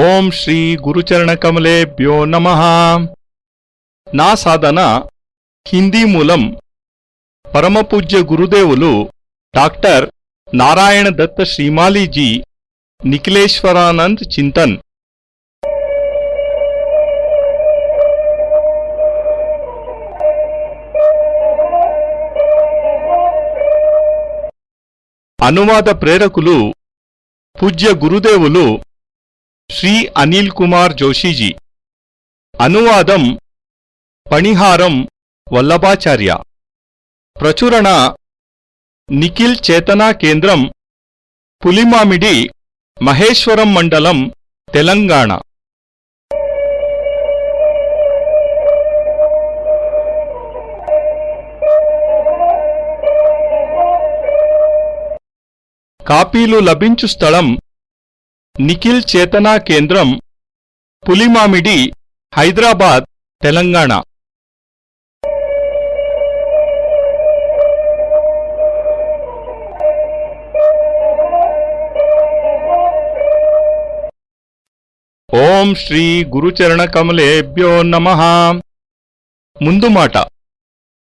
ఓం శ్రీ గురుచరణకమలేభ్యో నమః. నా సాధన హిందీ మూలం పరమపూజ్య గురుదేవులు డాక్టర్ నారాయణ దత్త శ్రీమాలీజీ నిఖిలేశ్వరానంద్ చింతన్. అనువాద ప్రేరకులు పూజ్య గురుదేవులు శ్రీ అనిల్ కుమార్ జోషిజీ. అనువాదం పణిహారం వల్లభాచార్య. ప్రచురణ నిఖిల్ చేతనా కేంద్రం, పులిమామిడి, మహేశ్వరం మండలం, తెలంగాణ. కాపీలు లభించు స్థలం నిఖిల్ చేతనా కేంద్రం, పులిమామిడి, హైదరాబాద్, తెలంగాణ. ఓం శ్రీ గురుచరణకమలేభ్యో నమః. ముందు మాట.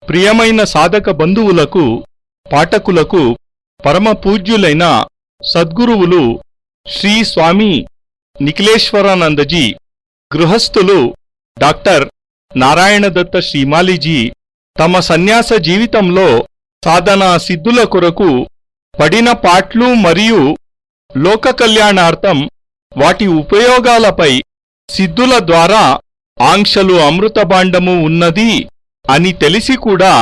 ప్రియమైన సాధక బంధువులకు, పాఠకులకు పరమ పూజ్యులైన సద్గురువులు శ్రీ స్వామి నిఖిలేశ్వరానందజీ, గృహస్థులు డాక్టర్ నారాయణదత్త శ్రీమాలీజీ తమ సన్యాస జీవితంలో సాధనా సిద్ధుల కొరకు పడిన పాట్లు మరియు లోక కళ్యాణార్థం వాటి ఉపయోగాలపై సిద్ధుల ద్వారా ఆంక్షలు అమృతభాండము ఉన్నది అని తెలిసి కూడా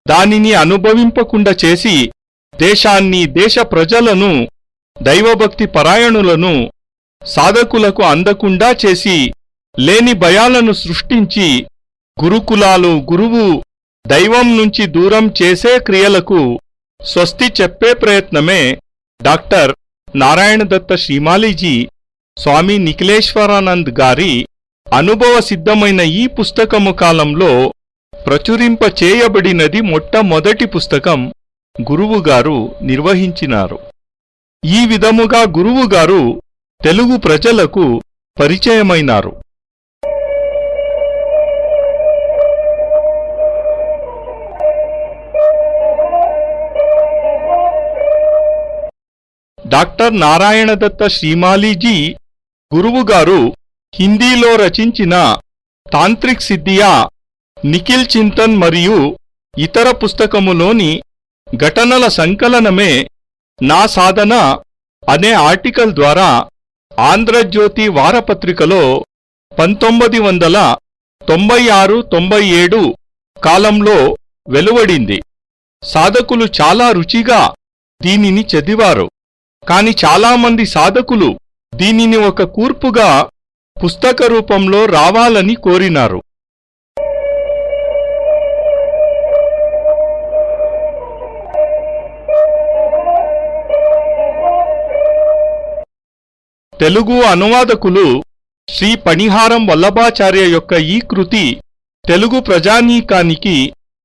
దానిని అనుభవింపకుండా చేసి దేశాన్ని, దేశ ప్రజలను, దైవభక్తి పరాయణులను సాధకులకు అందకుండా చేసి లేని భయాలను సృష్టించి గురుకులాలు, గురువు, దైవం నుంచి దూరం చేసే క్రియలకు స్వస్తి చెప్పే ప్రయత్నమే డాక్టర్ నారాయణదత్త శ్రీమాలీజీ స్వామి నిఖిలేశ్వరానంద్ గారి అనుభవ సిద్ధమైన ఈ పుస్తకము కాలంలో ప్రచురింప చేయబడినది మొట్టమొదటి పుస్తకం గురువుగారు నిర్వహించినారు. ఈ విధముగా గురువుగారు తెలుగు ప్రజలకు పరిచయమైనారు. డాక్టర్ నారాయణదత్త శ్రీమాలీజీ గురువుగారు హిందీలో రచించిన తాంత్రిక్ సిద్ధియా, నిఖిల్ చింతన్ మరియు ఇతర పుస్తకములోని ఘటనల సంకలనమే నా సాధన అనే ఆర్టికల్ ద్వారా ఆంధ్రజ్యోతి వారపత్రికలో 1996-97 కాలంలో వెలువడింది. సాధకులు చాలా రుచిగా దీనిని చదివారు. కాని చాలామంది సాధకులు దీనిని ఒక కూర్పుగా పుస్తక రూపంలో రావాలని కోరినారు. తెలుగు అనువాదకులు శ్రీ పణిహారం వల్లభాచార్య యొక్క ఈ కృతి తెలుగు ప్రజానీకానికి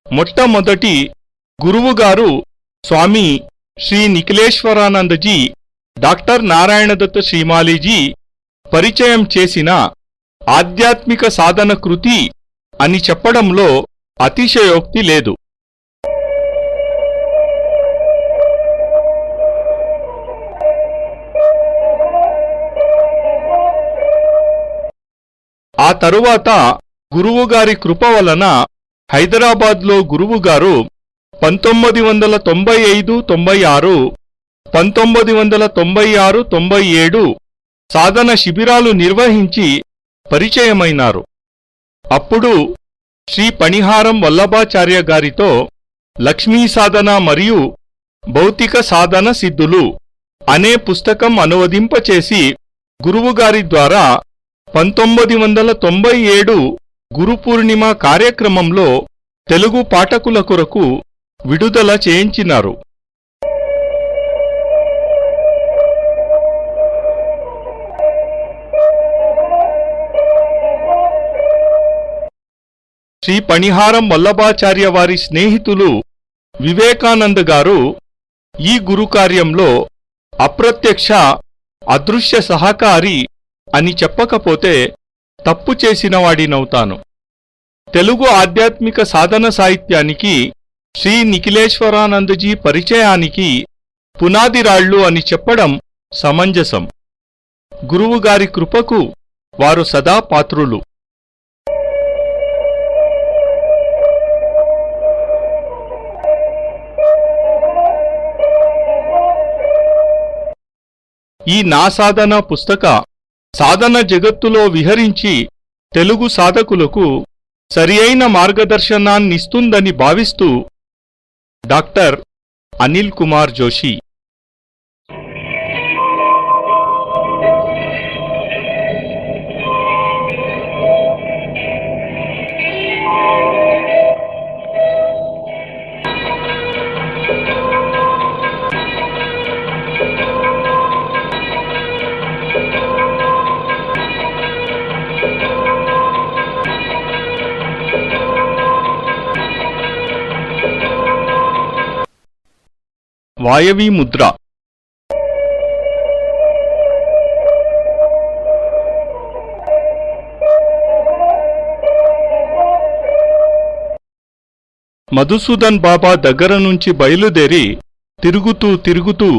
మొట్టమొదటి గురువుగారు స్వామి శ్రీ నిఖిలేశ్వరానందజీ డాక్టర్ నారాయణదత్త శ్రీమాలీజీ పరిచయం చేసిన ఆధ్యాత్మిక సాధన కృతి అని చెప్పడంలో అతిశయోక్తి లేదు. ఆ తరువాత గురువుగారి కృప వలన హైదరాబాద్లో గురువుగారు 1995-96, 1996-97 సాధన శిబిరాలు నిర్వహించి పరిచయమైనారు. అప్పుడు శ్రీ పణిహారం వల్లభాచార్య గారితో లక్ష్మీ సాధన మరియు భౌతిక సాధన సిద్ధులు అనే పుస్తకం అనువదింపచేసి గురువుగారి ద్వారా 1997 గురుపూర్ణిమ కార్యక్రమంలో తెలుగు పాఠకుల కొరకు విడుదల చేయించినారు. శ్రీ పణిహారం వల్లభాచార్య వారి స్నేహితులు వివేకానంద గారు ఈ గురుకార్యంలో అప్రత్యక్ష అదృశ్య సహకారి అని చెప్పకపోతే తప్పు చేసినవాడినవుతాను. తెలుగు ఆధ్యాత్మిక సాధన సాహిత్యానికి శ్రీ నిఖిలేశ్వరానందజీ పరిచయానికి పునాదిరాళ్ళు అని చెప్పడం సమంజసం. గురువుగారి కృపకు వారు సదా పాత్రులు. ఈ నా సాధన పుస్తక సాధన జగత్తులో విహరించి తెలుగు సాధకులకు సరియైన మార్గదర్శనాన్నిస్తుందని భావిస్తూ డాక్టర్ అనిల్ కుమార్ జోషి. వాయవీ ముద్ర. మధుసూదన్ బాబా దగ్గర నుంచి బయలుదేరి తిరుగుతూ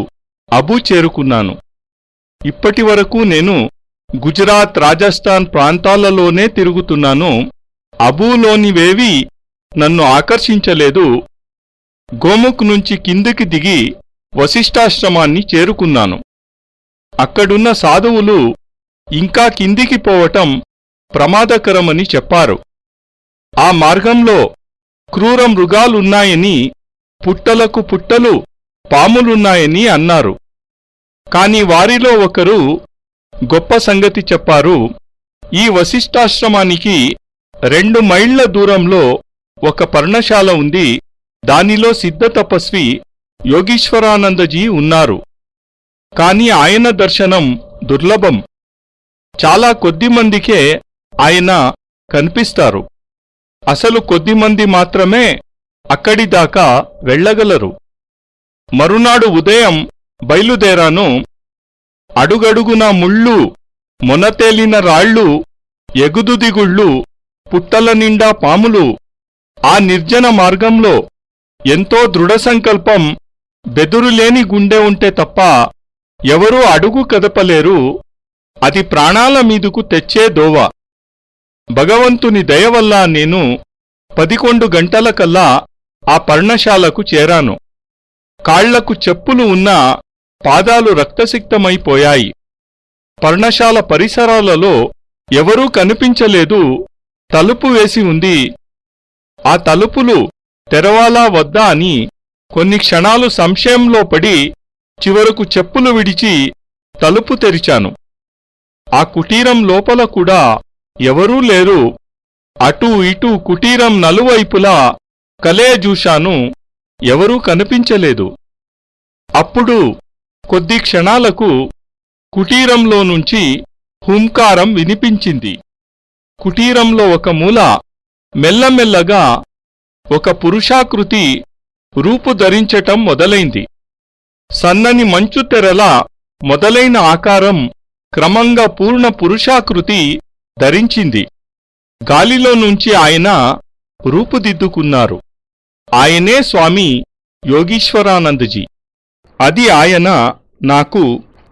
అబూ చేరుకున్నాను. ఇప్పటివరకు నేను గుజరాత్, రాజస్థాన్ ప్రాంతాలలోనే తిరుగుతున్నాను. అబూలోనివేవీ నన్ను ఆకర్షించలేదు. గోముఖ్ నుంచి కిందికి దిగి వశిష్ఠాశ్రమాన్ని చేరుకున్నాను. అక్కడున్న సాధువులు ఇంకా కిందికి పోవటం ప్రమాదకరమని చెప్పారు. ఆ మార్గంలో క్రూర మృగాలున్నాయని, పుట్టలకు పుట్టలు పాములున్నాయని అన్నారు. కాని వారిలో ఒకరు గొప్ప సంగతి చెప్పారు. ఈ వశిష్ఠాశ్రమానికి 2 మైళ్ల దూరంలో ఒక పర్ణశాల ఉంది. దానిలో సిద్ధ తపస్వి యోగీశ్వరానందజీ ఉన్నారు. కాని ఆయన దర్శనం దుర్లభం. చాలా కొద్దిమందికే ఆయన కనిపిస్తారు. అసలు కొద్దిమంది మాత్రమే అక్కడిదాకా వెళ్ళగలరు. మరునాడు ఉదయం బయలుదేరాను. అడుగడుగున ముళ్ళు, మొనతేలిన రాళ్ళు, ఎగుదుదిగుళ్ళు, పుట్టల నిండా పాములు. ఆ నిర్జన మార్గంలో ఎంతో దృఢసంకల్పం, బెదురులేని గుండె ఉంటే తప్ప ఎవరూ అడుగు కదపలేరు. అది ప్రాణాల మీదుకు తెచ్చే దోవ. భగవంతుని దయవల్ల నేను 11 గంటలకల్లా ఆ పర్ణశాలకు చేరాను. కాళ్లకు చెప్పులు ఉన్నా పాదాలు రక్తసిక్తమైపోయాయి. పర్ణశాల పరిసరాలలో ఎవరూ కనిపించలేదు. తలుపు వేసి ఉంది. ఆ తలుపులు తెరవాలా వద్దా అని కొన్ని క్షణాలు సంశయంలో పడి చివరకు చెప్పులు విడిచి తలుపు తెరిచాను. ఆ కుటీరం లోపల కూడా ఎవరూ లేరు. అటూ ఇటూ కుటీరం నలువైపులా కలేజూశాను. ఎవరూ కనిపించలేదు. అప్పుడు కొద్ది క్షణాలకు కుటీరంలో నుంచి హుంకారం వినిపించింది. కుటీరంలో ఒక మూల మెల్లమెల్లగా ఒక పురుషాకృతి రూపు ధరించటం మొదలైంది. సన్నని మంచు తెరల మొదలైన ఆకారం క్రమంగా పూర్ణ పురుషాకృతి ధరించింది. గాలిలో నుంచి ఆయన రూపుదిద్దుకున్నారు. ఆయనే స్వామి యోగీశ్వరానందజీ. అది ఆయన నాకు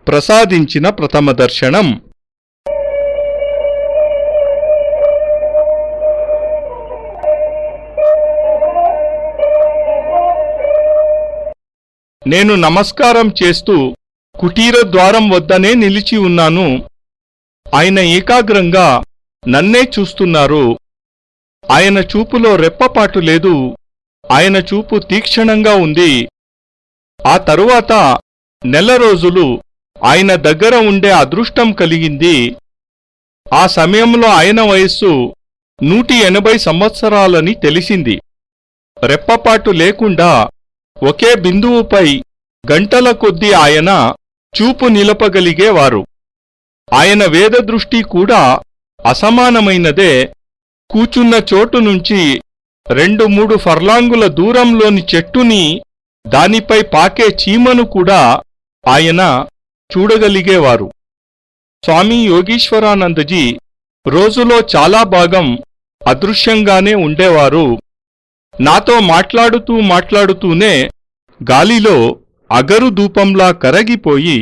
ప్రసాదించిన ప్రథమ దర్శనం. నేను నమస్కారం చేస్తూ కుటీర ద్వారం వద్దనే నిలిచి ఉన్నాను. ఆయన ఏకాగ్రంగా నన్నే చూస్తున్నారు. ఆయన చూపులో రెప్పపాటు లేదు. ఆయన చూపు తీక్షణంగా ఉంది. ఆ తరువాత నెల రోజులు ఆయన దగ్గర ఉండే అదృష్టం కలిగింది. ఆ సమయంలో ఆయన వయస్సు 180 సంవత్సరాలని తెలిసింది. రెప్పపాటు లేకుండా ఒకే బిందువుపై గంటల కొద్దీ ఆయన చూపు నిలపగలిగేవారు. ఆయన వేదదృష్టి కూడా అసమానమైనదే. కూచున్న చోటు నుంచి 2-3 ఫర్లాంగుల దూరంలోని చెట్టుని, దానిపై పాకే చీమను కూడా ఆయన చూడగలిగేవారు. స్వామి యోగీశ్వరానందజీ రోజులో చాలా భాగం అదృశ్యంగానే ఉండేవారు. నాతో మాట్లాడుతూనే గాలిలో అగరు ధూపంలా కరగిపోయి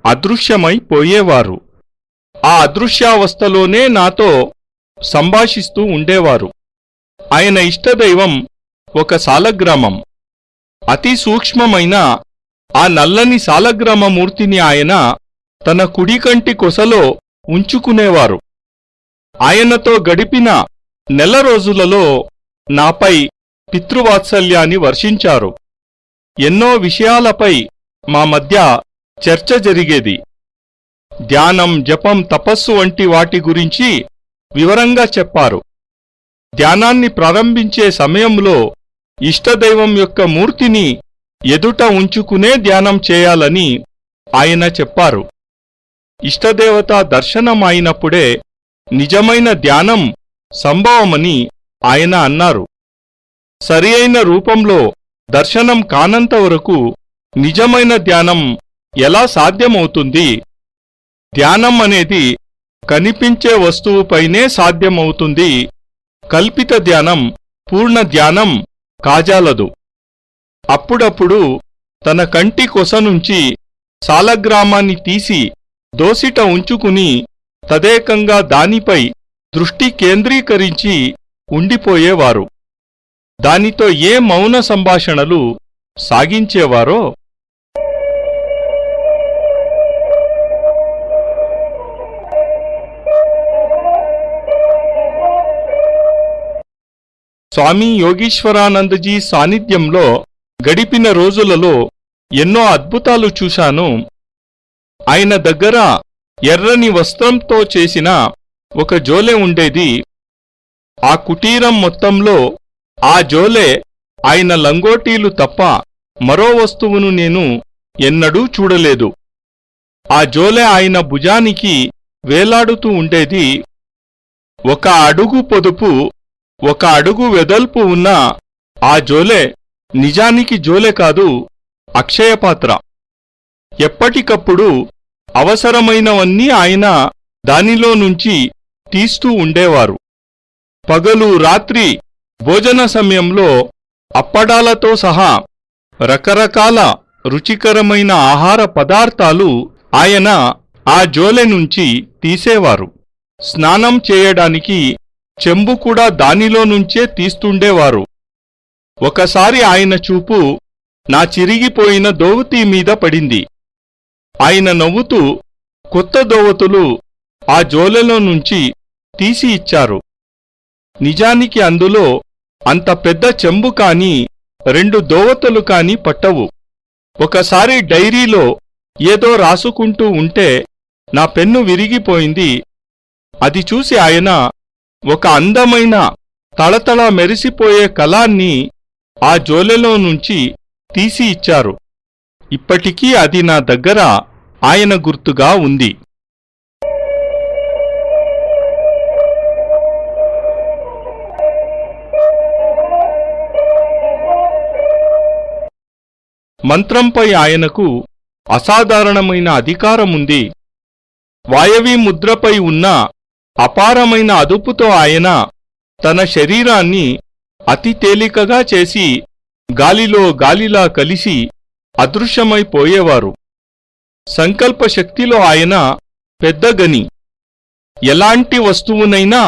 అదృశ్యమైపోయేవారు. ఆ అదృశ్యావస్థలోనే నాతో సంభాషిస్తూ ఉండేవారు. ఆయన ఇష్టదైవం ఒక సాలగ్రామం. అతి సూక్ష్మమైన ఆ నల్లని సాలగ్రామమూర్తిని ఆయన తన కుడికంటి కొసలో ఉంచుకునేవారు. ఆయనతో గడిపిన నెల రోజులలో నాపై పితృవాత్సల్యాన్ని వర్షించారు. ఎన్నో విషయాలపై మా మధ్య చర్చ జరిగేది. ధ్యానం, జపం, తపస్సు వంటి వాటి గురించి వివరంగా చెప్పారు. ధ్యానాన్ని ప్రారంభించే సమయంలో ఇష్టదైవం యొక్క మూర్తిని ఎదుట ఉంచుకునే ధ్యానం చేయాలని ఆయన చెప్పారు. ఇష్టదేవత దర్శనం అయినప్పుడే నిజమైన ధ్యానం సంభవమని ఆయన అన్నారు. సరి అయిన రూపంలో దర్శనం కానంత వరకు నిజమైన ధ్యానం ఎలా సాధ్యమవుతుంది? ధ్యానం అనేది కనిపించే వస్తువుపైనే సాధ్యమవుతుంది. కల్పిత ధ్యానం పూర్ణ ధ్యానం కాజాలదు. అప్పుడప్పుడు తన కంటి కొస నుంచి సాలగ్రామాన్ని తీసి దోసిట ఉంచుకుని తదేకంగా దానిపై దృష్టి కేంద్రీకరించి ఉండిపోయేవారు. దానితో ఏ మౌన సంభాషణలు సాగించేవారో. స్వామి యోగీశ్వరానందజీ సాన్నిధ్యంలో గడిపిన రోజులలో ఎన్నో అద్భుతాలు చూశాను. ఆయన దగ్గర ఎర్రని వస్త్రంతో చేసిన ఒక జోలె ఉండేది. ఆ కుటీరం మొత్తంలో ఆ జోలె ఆయన లంగోటీలు తప్ప మరో వస్తువును నేను ఎన్నడూ చూడలేదు. ఆ జోలె ఆయన భుజానికి వేలాడుతూ ఉండేది. 1 అడుగు పొదుపు, 1 అడుగు వెడల్పు ఉన్న ఆ జోలె నిజానికి జోలె కాదు, అక్షయపాత్ర. ఎప్పటికప్పుడు అవసరమైనవన్నీ ఆయన దానిలో నుంచి తీస్తూ ఉండేవారు. పగలు రాత్రి భోజన సమయంలో అప్పడాలతో సహా రకరకాల రుచికరమైన ఆహార పదార్థాలు ఆయన ఆ జోలె నుంచి తీసేవారు. స్నానం చేయడానికి చెంబు కూడా దానిలో నుంచే తీస్తుండేవారు. ఒకసారి ఆయన చూపు నా చిరిగిపోయిన దోవతి మీద పడింది. ఆయన నవ్వుతూ కొత్త దోవతులు ఆ జోలెలో నుంచి తీసి ఇచ్చారు. నిజానికి అందులో అంత పెద్ద చెంబు కాని 2 దోవతులు కాని పట్టవు. ఒకసారి డైరీలో ఏదో రాసుకుంటూ ఉంటే నా పెన్ను విరిగిపోయింది. అది చూసి ఆయన ఒక అందమైన తళతళ మెరిసిపోయే కలాన్ని ఆ జోలెలో నుంచి తీసి ఇచ్చారు. ఇప్పటికీ అది నా దగ్గర ఆయన గుర్తుగా ఉంది. మంత్రంపై ఆయనకు అసాధారణమైన అధికారముంది. వాయవీ ముద్రపై ఉన్న అపారమైన అదుపుతో ఆయన తన శరీరాన్ని అతి తేలికగా చేసి గాలిలో గాలిలా కలిసి అదృశ్యమైపోయేవారు. సంకల్ప శక్తిలో ఆయన పెద్ద గని. ఎలాంటి వస్తువునైనా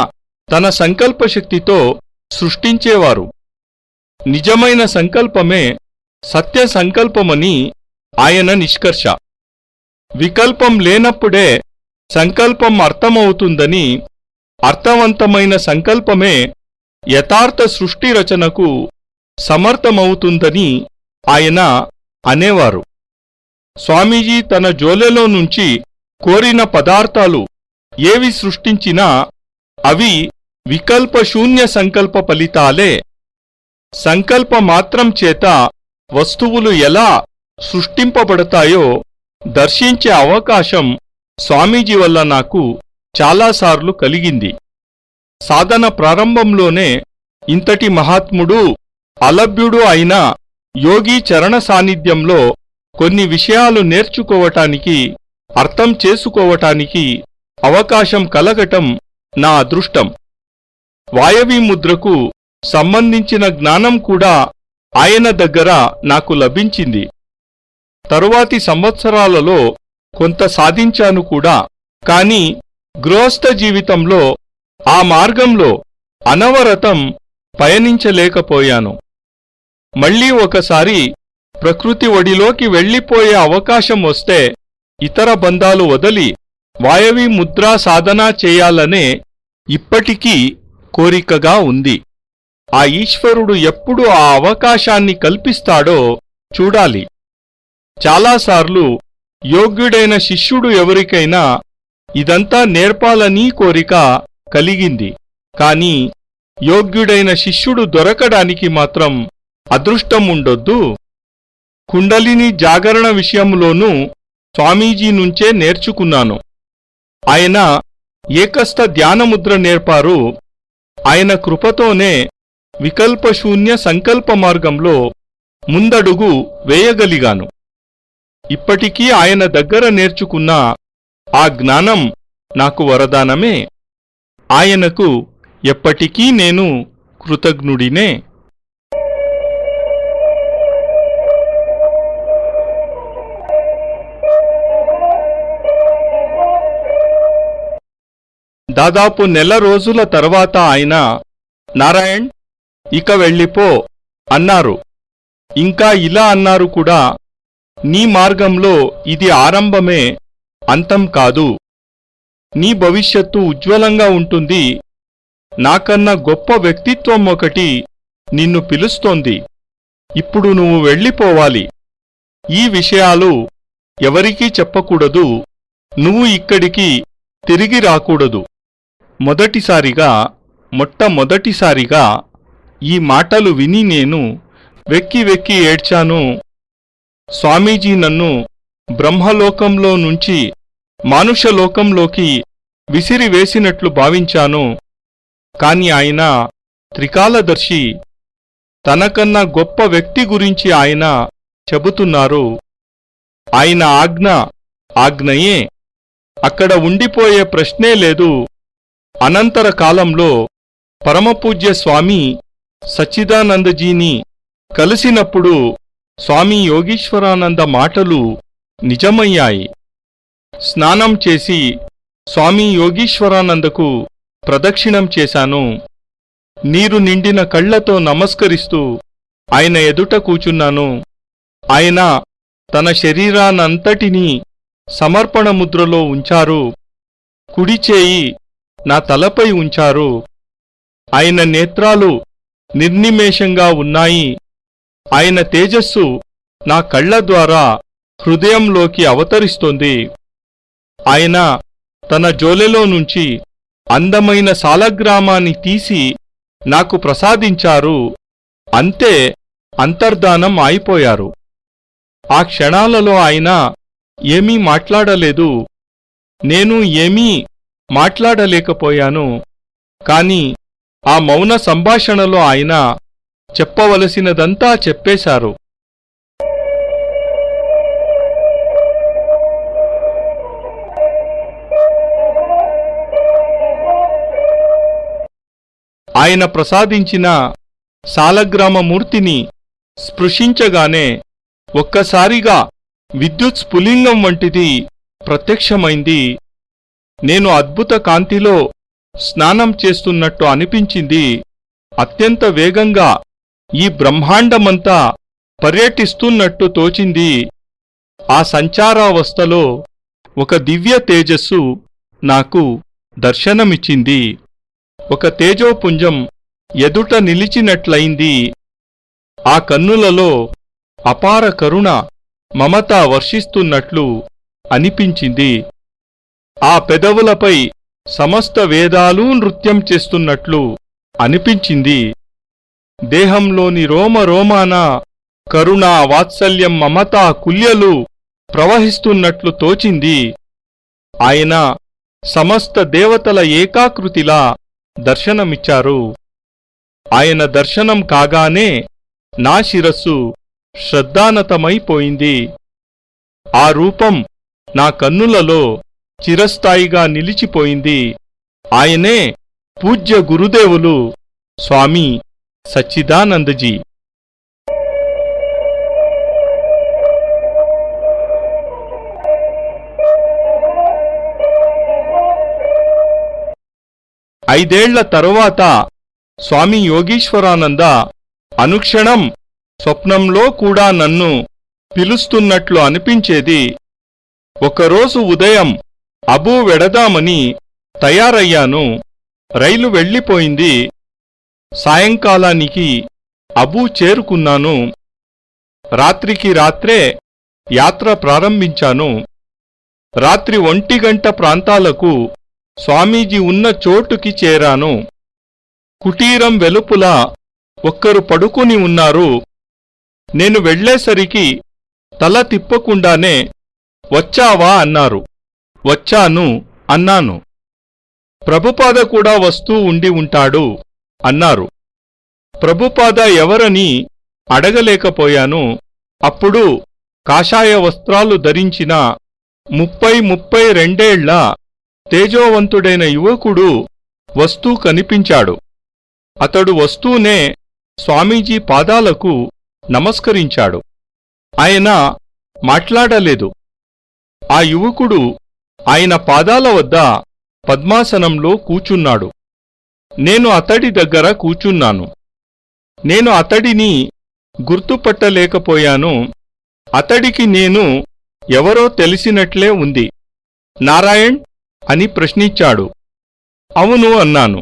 తన సంకల్పశక్తితో సృష్టించేవారు. నిజమైన సంకల్పమే సత్య సంకల్పమని ఆయన నిష్కర్ష. వికల్పం లేనప్పుడే సంకల్పం అర్థమవుతుందని, అర్థవంతమైన సంకల్పమే యథార్థ సృష్టి రచనకు సమర్థమవుతుందని ఆయన అనేవారు. స్వామీజీ తన జోలెలో నుంచి కోరిన పదార్థాలు ఏవి సృష్టించినా అవి వికల్పశూన్య సంకల్ప ఫలితాలే. సంకల్ప మాత్రం చేత వస్తువులు ఎలా సృష్టింపబడతాయో దర్శించే అవకాశం స్వామీజీ వల్ల నాకు చాలాసార్లు కలిగింది. సాధన ప్రారంభంలోనే ఇంతటి మహాత్ముడు, అలభ్యుడు అయిన యోగి చరణ సాన్నిధ్యంలో కొన్ని విషయాలు నేర్చుకోవటానికి, అర్థం చేసుకోవటానికి అవకాశం కలగటం నా అదృష్టం. వాయవీ ముద్రకు సంబంధించిన జ్ఞానం కూడా ఆయన దగ్గర నాకు లభించింది. తరువాతి సంవత్సరాలలో కొంత సాధించాను కూడా. కాని గృహస్థ జీవితంలో ఆ మార్గంలో అనవరతం పయనించలేకపోయాను. మళ్ళీ ఒకసారి ప్రకృతి ఒడిలోకి వెళ్ళిపోయే అవకాశం వస్తే ఇతర బంధాలు వదిలి వాయవీ ముద్రా సాధన చేయాలనే ఇప్పటికీ కోరికగా ఉంది. ఆ ఈశ్వరుడు ఎప్పుడు ఆ అవకాశాన్ని కల్పిస్తాడో చూడాలి. చాలాసార్లు యోగ్యుడైన శిష్యుడు ఎవరికైనా ఇదంతా నేర్పాలని కోరిక కలిగింది. కాని యోగ్యుడైన శిష్యుడు దొరకడానికి మాత్రం అదృష్టం ఉండొద్దు. కుండలిని జాగరణ విషయంలోనూ స్వామీజీ నుంచే నేర్చుకున్నాను. ఆయన ఏకస్థ ధ్యానముద్ర నేర్పారు. ఆయన కృపతోనే వికల్పశూన్య సంకల్ప మార్గంలో ముందడుగు వేయగలిగాను. ఇప్పటికీ ఆయన దగ్గర నేర్చుకున్న ఆ జ్ఞానం నాకు వరదానమే. ఆయనకు ఎప్పటికీ నేను కృతజ్ఞుడినే. దాదాపు నెల రోజుల తర్వాత ఆయన, నారాయణ్, ఇక వెళ్ళిపో అన్నారు. ఇంకా ఇలా అన్నారు కూడా, నీ మార్గంలో ఇది ఆరంభమే, అంతం కాదు. నీ భవిష్యత్తు ఉజ్వలంగా ఉంటుంది. నాకన్నా గొప్ప వ్యక్తిత్వం ఒకటి నిన్ను పిలుస్తోంది. ఇప్పుడు నువ్వు వెళ్ళిపోవాలి. ఈ విషయాలు ఎవరికీ చెప్పకూడదు. నువ్వు ఇక్కడికి తిరిగి రాకూడదు. మొట్టమొదటిసారిగా ఈ మాటలు విని నేను వెక్కి వెక్కి ఏడ్చాను. స్వామీజీ నన్ను బ్రహ్మలోకంలో నుంచి మానుషలోకంలోకి విసిరివేసినట్లు భావించాను. కాని ఆయన త్రికాలదర్శి. తనకన్నా గొప్ప వ్యక్తి గురించి ఆయన చెబుతున్నారు. ఆయన ఆజ్ఞయే. అక్కడ ఉండిపోయే ప్రశ్నే లేదు. అనంతర కాలంలో పరమపూజ్య స్వామి సచ్చిదానందజీని కలిసినప్పుడు స్వామి యోగీశ్వరానంద మాటలు నిజమయ్యాయి. స్నానం చేసి స్వామి యోగీశ్వరానందకు ప్రదక్షిణం చేశాను. నీరు నిండిన కళ్లతో నమస్కరిస్తూ ఆయన ఎదుట కూచున్నాను. ఆయన తన శరీరానంతటినీ సమర్పణ ముద్రలో ఉంచారు. కుడిచేయి నా తలపై ఉంచారు. ఆయన నేత్రాలు నిర్నిమేషంగా ఉన్నాయి. ఆయన తేజస్సు నా కళ్ల ద్వారా హృదయంలోకి అవతరిస్తోంది. ఆయన తన జోలెలో నుంచి అందమైన సాలగ్రామాన్ని తీసి నాకు ప్రసాదించారు. అంతే, అంతర్ధానం అయిపోయారు. ఆ క్షణాలలో ఆయన ఏమీ మాట్లాడలేదు. నేను ఏమీ మాట్లాడలేకపోయాను. కాని ఆ మౌన సంభాషణలో ఆయన చెప్పవలసినదంతా చెప్పేశారు. ఆయన ప్రసాదించిన సాలగ్రామమూర్తిని స్పృశించగానే ఒక్కసారిగా విద్యుత్ స్ఫులింగం వంటిది ప్రత్యక్షమైంది. నేను అద్భుత కాంతిలో స్నానం చేస్తున్నట్టు అనిపించింది. అత్యంత వేగంగా ఈ బ్రహ్మాండమంతా పర్యటిస్తున్నట్టు తోచింది. ఆ సంచారావస్థలో ఒక దివ్య తేజస్సు నాకు దర్శనమిచ్చింది. ఒక తేజోపుంజం ఎదుట నిలిచినట్లయింది. ఆ కన్నులలో అపార కరుణ, మమత వర్షిస్తున్నట్లు అనిపించింది. ఆ పెదవులపై సమస్త వేదాలు నృత్యం చేస్తున్నట్లు అనిపించింది. దేహంలోని రోమరోమాన కరుణ, వాత్సల్యం, మమత కుల్యలు ప్రవహిస్తున్నట్లు తోచింది. ఆయన సమస్త దేవతల ఏకాకృతిలా దర్శనమిచ్చారు. ఆయన దర్శనం కాగానే నా శిరస్సు శ్రద్ధానతమైపోయింది. ఆ రూపం నా కన్నులలో చిరస్థాయిగా నిలిచిపోయింది. ఆయనే పూజ్య గురుదేవులు స్వామి సచ్చిదానందజీ. ఐదేళ్ల తరువాత స్వామి యోగీశ్వరానంద అనుక్షణం స్వప్నంలో కూడా నన్ను పిలుస్తున్నట్లు అనిపించేది. ఒకరోజు ఉదయం అబూ వెడదామని తయారయ్యాను. రైలు వెళ్ళిపోయింది. సాయంకాలానికి అబూ చేరుకున్నాను. రాత్రికి రాత్రే యాత్ర ప్రారంభించాను. రాత్రి 1 గంట ప్రాంతాలకు స్వామీజీ ఉన్న చోటుకి చేరాను. కుటీరం వెలుపల ఒక్కరు పడుకుని ఉన్నారు. నేను వెళ్లేసరికి తల తిప్పకుండానే వచ్చావా అన్నారు. వచ్చాను అన్నాను. ప్రభుపాద కూడా వస్తూ ఉండి ఉంటాడు అన్నారు. ప్రభుపాద ఎవరని అడగలేకపోయాను. అప్పుడు కాషాయ వస్త్రాలు ధరించిన 32 తేజోవంతుడైన యువకుడు వస్తూ కనిపించాడు. అతడు వస్తూనే స్వామీజీ పాదాలకు నమస్కరించాడు. ఆయన మాట్లాడలేదు. ఆ యువకుడు ఆయన పాదాల వద్ద పద్మాసనంలో కూచున్నాడు. నేను అతడి దగ్గర కూచున్నాను. నేను అతడిని గుర్తుపట్టలేకపోయాను. అతడికి నేను ఎవరో తెలిసినట్లే ఉంది. నారాయణ్ అని ప్రశ్నించాడు. అవును అన్నాను.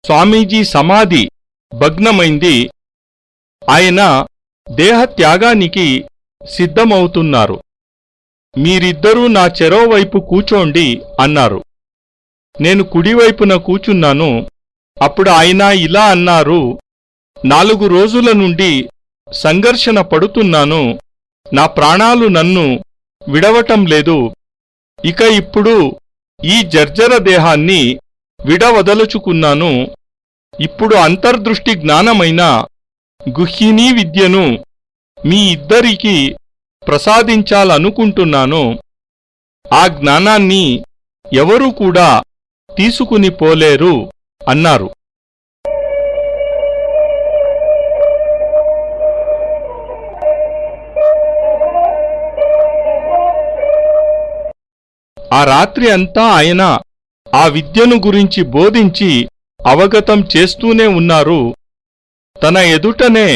స్వామీజీ సమాధి భగ్నమైంది. ఆయన దేహత్యాగానికి సిద్ధమవుతున్నారు. మీరిద్దరూ నా చెరోవైపు కూచోండి అన్నారు. నేను కుడివైపున కూచున్నాను. అప్పుడు ఆయన ఇలా అన్నారు. 4 రోజుల నుండి సంఘర్షణ పడుతున్నాను. నా ప్రాణాలు నన్ను విడవటం లేదు. ఇక ఇప్పుడు ఈ జర్జర దేహాన్ని విడవదలుచుకున్నాను. ఇప్పుడు అంతర్దృష్టి జ్ఞానమైన గుహ్యినీ విద్యను మీ ఇద్దరికీ ప్రసాదించాలనుకుంటున్నాను. ఆ జ్ఞానాన్ని ఎవరూ కూడా తీసుకుని పోలేరు అన్నారు. ఆ రాత్రి అంతా ఆయన ఆ విద్యను గురించి బోధించి అవగతం చేస్తూనే ఉన్నారు. తన ఎదుటనే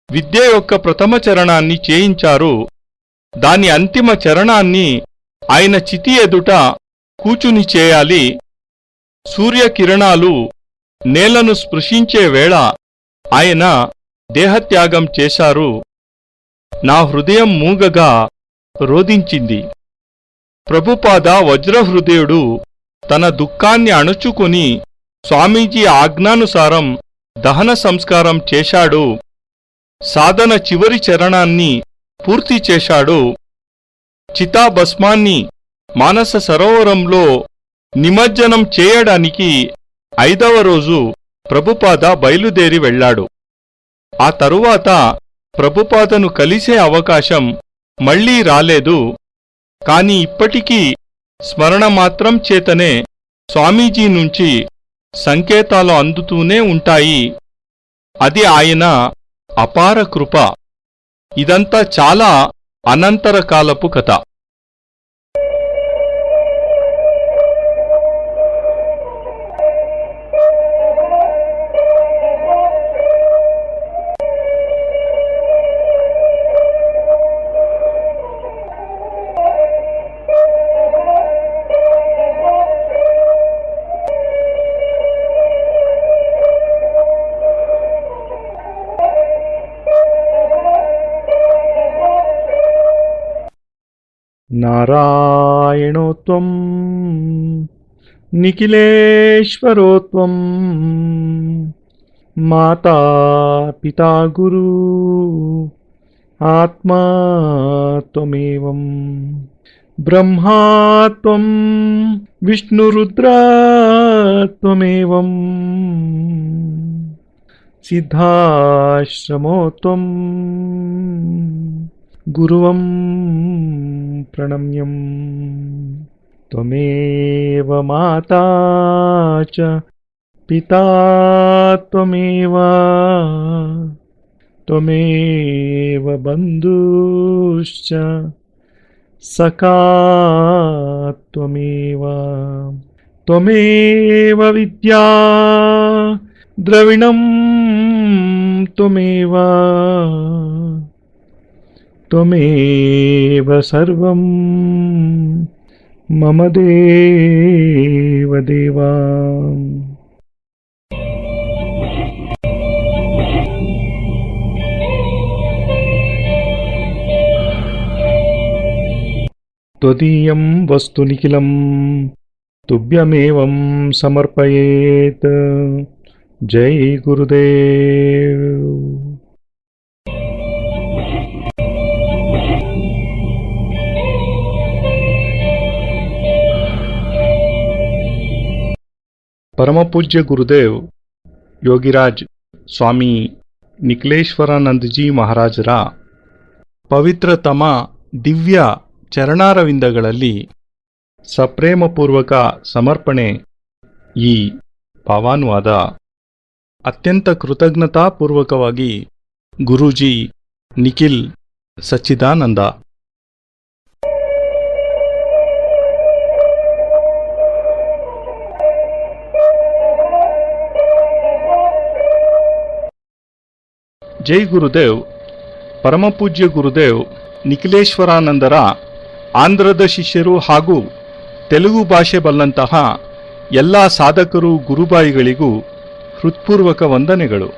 విద్య యొక్క ప్రథమ చరణాన్ని చేయించారు. దాని అంతిమ చరణాన్ని ఆయన చితి ఎదుట కూచుని చేయాలి. సూర్యకిరణాలు నేలను స్పృశించే వేళ ఆయన దేహత్యాగం చేశారు. నా హృదయం మూగగా రోదించింది. ప్రభుపాద వజ్రహృదయుడు తన దుఃఖాన్ని అణుచుకొని స్వామీజీ ఆజ్ఞానుసారం దహన సంస్కారం చేశాడు. సాధన చివరి చరణాన్ని పూర్తి చేశాడు. చితాభస్మాన్ని మానస సరోవరంలో నిమజ్జనం చేయడానికి 5వ రోజు ప్రభుపాద బయలుదేరి వెళ్లాడు. ఆ తరువాత ప్రభుపాదను కలిసే అవకాశం మళ్లీ రాలేదు. కాని ఇప్పటికీ స్మరణ మాత్రం చేతనే స్వామీజీ నుంచి సంకేతాలు అందుతూనే ఉంటాయి. అది ఆయన అపార కృప. ఇదంతా చాలా అనంతరకాలపు కథ. నారాయణోత్వం నిఖిలేశ్వరోత్వం మాతా పితా గురు ఆత్మా త్వమేవం బ్రహ్మాత్వం విష్ణురుద్రాత్వమేవం సిద్ధాశ్రమోత్వం గురువం ప్రణమ్యం. ತ್ವಮೇವ ಮಾತಾ ಚ ಪಿತಾ ತ್ವಮೇವ ತ್ವಮೇವ ಬಂಧುಶ್ಚ ಸಖಾ ತ್ವಮೇವ ತ್ವಮೇವ ವಿದ್ಯಾ ದ್ರವಿಣಂ ತ್ವಮೇವ ತ್ವಮೇವ ಸರ್ವಂ ಮಮ ದೇವ ದೇವಾ. ತ್ವದೀಯಂ ವಸ್ತು ನಿಖಿಲಂ ತುಭ್ಯಮೇವಂ ಸಮರ್ಪಯೇತ್. ಜೈ ಗುರುದೇವ್. ಪರಮಪೂಜ್ಯ ಗುರುದೇವ್ ಯೋಗಿರಾಜ್ ಸ್ವಾಮಿ ನಿಖಿಲೇಶ್ವರಾನಂದಜಿ ಮಹಾರಾಜರ ಪವಿತ್ರತಮ ದಿವ್ಯ ಚರಣಾರವಿಂದಗಳಲ್ಲಿ ಸಪ್ರೇಮಪೂರ್ವಕ ಸಮರ್ಪಣೆ ಈ ಭಾವಾನುವಾದ. ಅತ್ಯಂತ ಕೃತಜ್ಞತಾಪೂರ್ವಕವಾಗಿ ಗುರೂಜಿ ನಿಖಿಲ್ ಸಚ್ಚಿದಾನಂದ. ಜೈ ಗುರುದೇವ್. ಪರಮಪೂಜ್ಯ ಗುರುದೇವ್ ನಿಖಿಲೇಶ್ವರಾನಂದರ ಆಂಧ್ರದ ಶಿಷ್ಯರು ಹಾಗೂ ತೆಲುಗು ಭಾಷೆ ಬಲ್ಲಂತಹ ಎಲ್ಲ ಸಾಧಕರು ಗುರುಬಾಯಿಗಳಿಗೂ ಹೃತ್ಪೂರ್ವಕ ವಂದನೆಗಳು.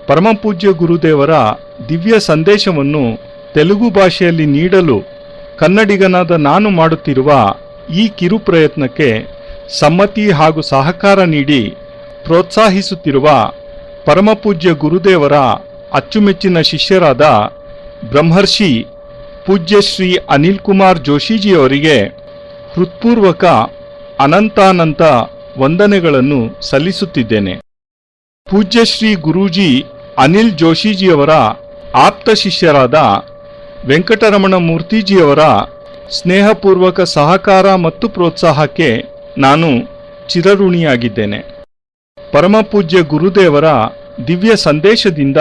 ಪರಮಪೂಜ್ಯ ಗುರುದೇವರ ದಿವ್ಯ ಸಂದೇಶವನ್ನು ತೆಲುಗು ಭಾಷೆಯಲ್ಲಿ ನೀಡಲು ಕನ್ನಡಿಗನಾದ ನಾನು ಮಾಡುತ್ತಿರುವ ಈ ಕಿರು ಪ್ರಯತ್ನಕ್ಕೆ ಸಮ್ಮತಿ ಹಾಗೂ ಸಹಕಾರ ನೀಡಿ ಪ್ರೋತ್ಸಾಹಿಸುತ್ತಿರುವ ಪರಮಪೂಜ್ಯ ಗುರುದೇವರ ಅಚ್ಚುಮೆಚ್ಚಿನ ಶಿಷ್ಯರಾದ ಬ್ರಹ್ಮರ್ಷಿ ಪೂಜ್ಯ ಶ್ರೀ ಅನಿಲ್ ಕುಮಾರ್ ಜೋಶಿಜಿಯವರಿಗೆ ಹೃತ್ಪೂರ್ವಕ ಅನಂತಾನಂತ ವಂದನೆಗಳನ್ನು ಸಲ್ಲಿಸುತ್ತಿದ್ದೇನೆ. ಪೂಜ್ಯ ಶ್ರೀ ಗುರೂಜಿ ಅನಿಲ್ ಜೋಶಿಜಿಯವರ ಆಪ್ತ ಶಿಷ್ಯರಾದ ವೆಂಕಟರಮಣ ಮೂರ್ತಿಜಿಯವರ ಸ್ನೇಹಪೂರ್ವಕ ಸಹಕಾರ ಮತ್ತು ಪ್ರೋತ್ಸಾಹಕ್ಕೆ ನಾನು ಚಿರಋಣಿಯಾಗಿದ್ದೇನೆ. ಪರಮಪೂಜ್ಯ ಗುರುದೇವರ ದಿವ್ಯ ಸಂದೇಶದಿಂದ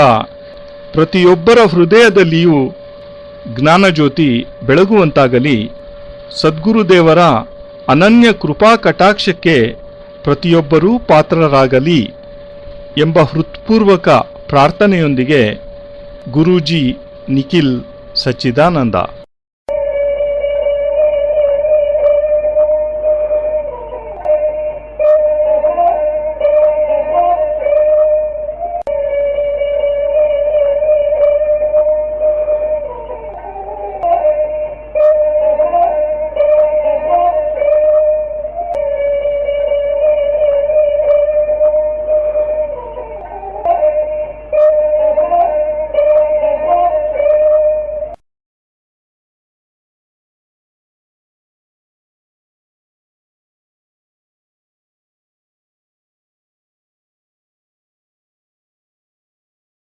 ಪ್ರತಿಯೊಬ್ಬರ ಹೃದಯದಲ್ಲಿಯೂ ಜ್ಞಾನಜ್ಯೋತಿ ಬೆಳಗುವಂತಾಗಲಿ. ಸದ್ಗುರುದೇವರ ಅನನ್ಯ ಕೃಪಾ ಕಟಾಕ್ಷಕ್ಕೆ ಪ್ರತಿಯೊಬ್ಬರೂ ಪಾತ್ರರಾಗಲಿ ಎಂಬ ಹೃತ್ಪೂರ್ವಕ ಪ್ರಾರ್ಥನೆಯೊಂದಿಗೆ ಗುರೂಜಿ ನಿಖಿಲ್ ಸಚ್ಚಿದಾನಂದ.